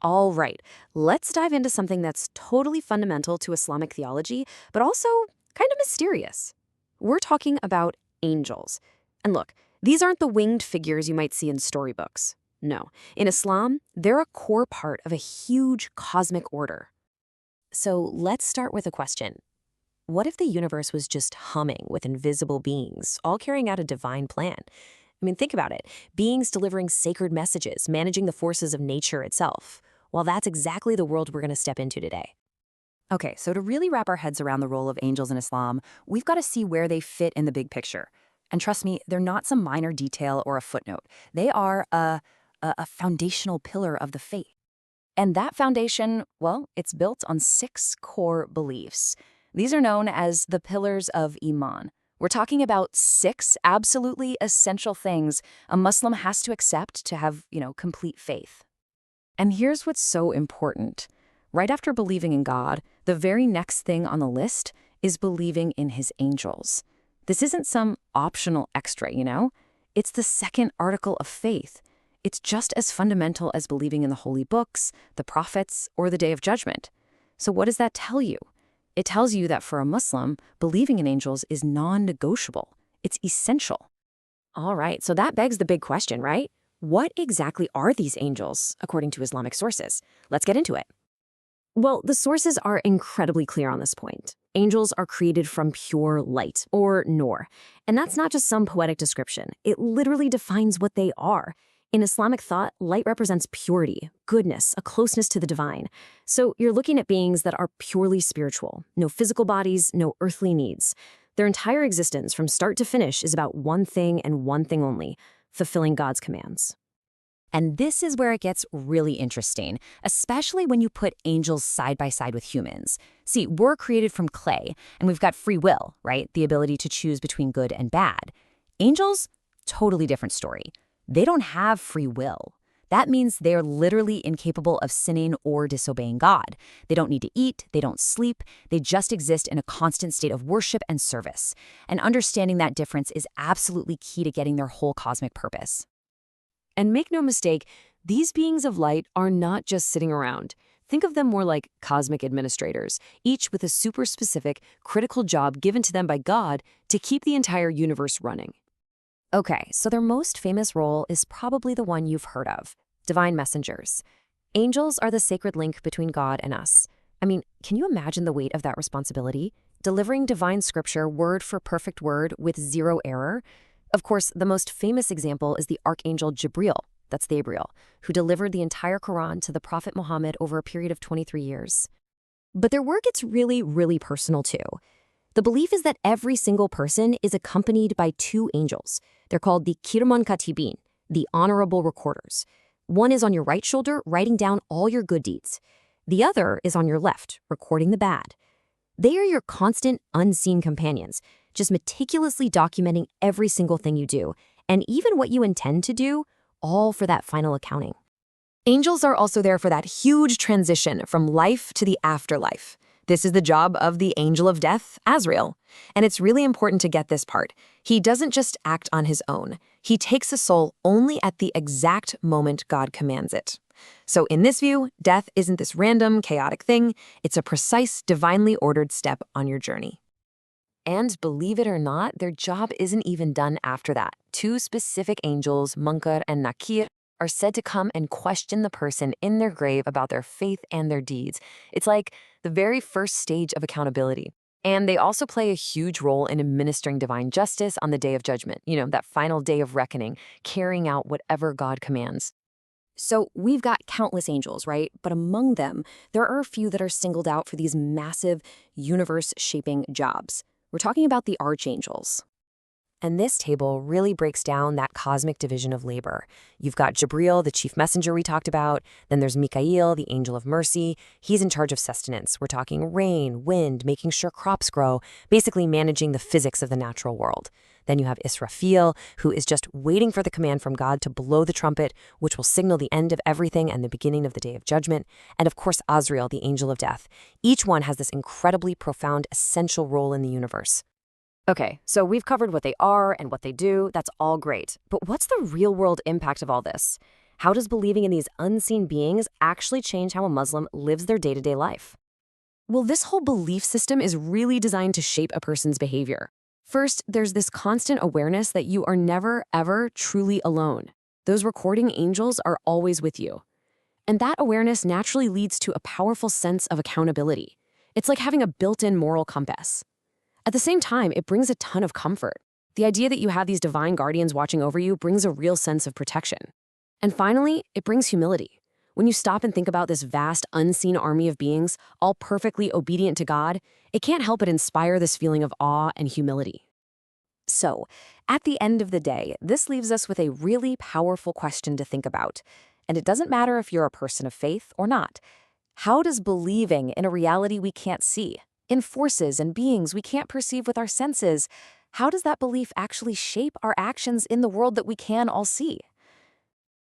All right, let's dive into something that's totally fundamental to Islamic theology, but also kind of mysterious. We're talking about angels. And look, these aren't the winged figures you might see in storybooks. No, in Islam, they're a core part of a huge cosmic order. So let's start with a question. What if the universe was just humming with invisible beings, all carrying out a divine plan? I mean, think about it. Beings delivering sacred messages, managing the forces of nature itself. Well, that's exactly the world we're going to step into today. Okay, so to really wrap our heads around the role of angels in Islam, we've got to see where they fit in the big picture. And trust me, they're not some minor detail or a footnote. They are a foundational pillar of the faith. And that foundation, well, it's built on 6 core beliefs. These are known as the pillars of Iman. We're talking about 6 absolutely essential things a Muslim has to accept to have, complete faith. And here's what's so important. Right after believing in God, the very next thing on the list is believing in his angels. This isn't some optional extra. It's the second article of faith. It's just as fundamental as believing in the holy books, the prophets, or the Day of Judgment. So what does that tell you? It tells you that for a Muslim, believing in angels is non-negotiable. It's essential. All right, so that begs the big question, right? What exactly are these angels, according to Islamic sources? Let's get into it. Well, the sources are incredibly clear on this point. Angels are created from pure light, or nur. And that's not just some poetic description. It literally defines what they are. In Islamic thought, light represents purity, goodness, a closeness to the divine. So you're looking at beings that are purely spiritual, no physical bodies, no earthly needs. Their entire existence, from start to finish, is about one thing and one thing only: fulfilling God's commands. And this is where it gets really interesting, especially when you put angels side by side with humans. See, we're created from clay, and we've got free will, right? The ability to choose between good and bad. Angels, totally different story. They don't have free will. That means they're literally incapable of sinning or disobeying God. They don't need to eat, they don't sleep, they just exist in a constant state of worship and service. And understanding that difference is absolutely key to getting their whole cosmic purpose. And make no mistake, these beings of light are not just sitting around. Think of them more like cosmic administrators, each with a super specific, critical job given to them by God to keep the entire universe running. Okay, so their most famous role is probably the one you've heard of: divine messengers. Angels are the sacred link between God and us. I mean, can you imagine the weight of that responsibility? Delivering divine scripture word for perfect word with zero error? Of course, the most famous example is the archangel Jibril, that's Gabriel, who delivered the entire Quran to the Prophet Muhammad over a period of 23 years. But their work gets really, really personal too. The belief is that every single person is accompanied by 2 angels. They're called the Kirman Katibin, the honorable recorders. One is on your right shoulder, writing down all your good deeds. The other is on your left, recording the bad. They are your constant, unseen companions, just meticulously documenting every single thing you do, and even what you intend to do, all for that final accounting. Angels are also there for that huge transition from life to the afterlife. This is the job of the angel of death, Azrael. And it's really important to get this part. He doesn't just act on his own. He takes a soul only at the exact moment God commands it. So in this view, death isn't this random, chaotic thing. It's a precise, divinely ordered step on your journey. And believe it or not, their job isn't even done after that. 2 specific angels, Munkar and Nakir, are said to come and question the person in their grave about their faith and their deeds. It's like the very first stage of accountability. And they also play a huge role in administering divine justice on the Day of Judgment, that final day of reckoning, carrying out whatever God commands. So we've got countless angels, right? But among them, there are a few that are singled out for these massive, universe-shaping jobs. We're talking about the archangels. And this table really breaks down that cosmic division of labor. You've got Jibril, the chief messenger we talked about. Then there's Mikael, the angel of mercy. He's in charge of sustenance. We're talking rain, wind, making sure crops grow, basically managing the physics of the natural world. Then you have Israfil, who is just waiting for the command from God to blow the trumpet, which will signal the end of everything and the beginning of the Day of Judgment. And of course, Azrael, the angel of death. Each one has this incredibly profound, essential role in the universe. Okay, so we've covered what they are and what they do. That's all great. But what's the real-world impact of all this? How does believing in these unseen beings actually change how a Muslim lives their day-to-day life? Well, this whole belief system is really designed to shape a person's behavior. First, there's this constant awareness that you are never, ever truly alone. Those recording angels are always with you. And that awareness naturally leads to a powerful sense of accountability. It's like having a built-in moral compass. At the same time, it brings a ton of comfort. The idea that you have these divine guardians watching over you brings a real sense of protection. And finally, it brings humility. When you stop and think about this vast, unseen army of beings, all perfectly obedient to God, it can't help but inspire this feeling of awe and humility. So, at the end of the day, this leaves us with a really powerful question to think about. And it doesn't matter if you're a person of faith or not. How does believing in a reality we can't see, in forces and beings we can't perceive with our senses, how does that belief actually shape our actions in the world that we can all see?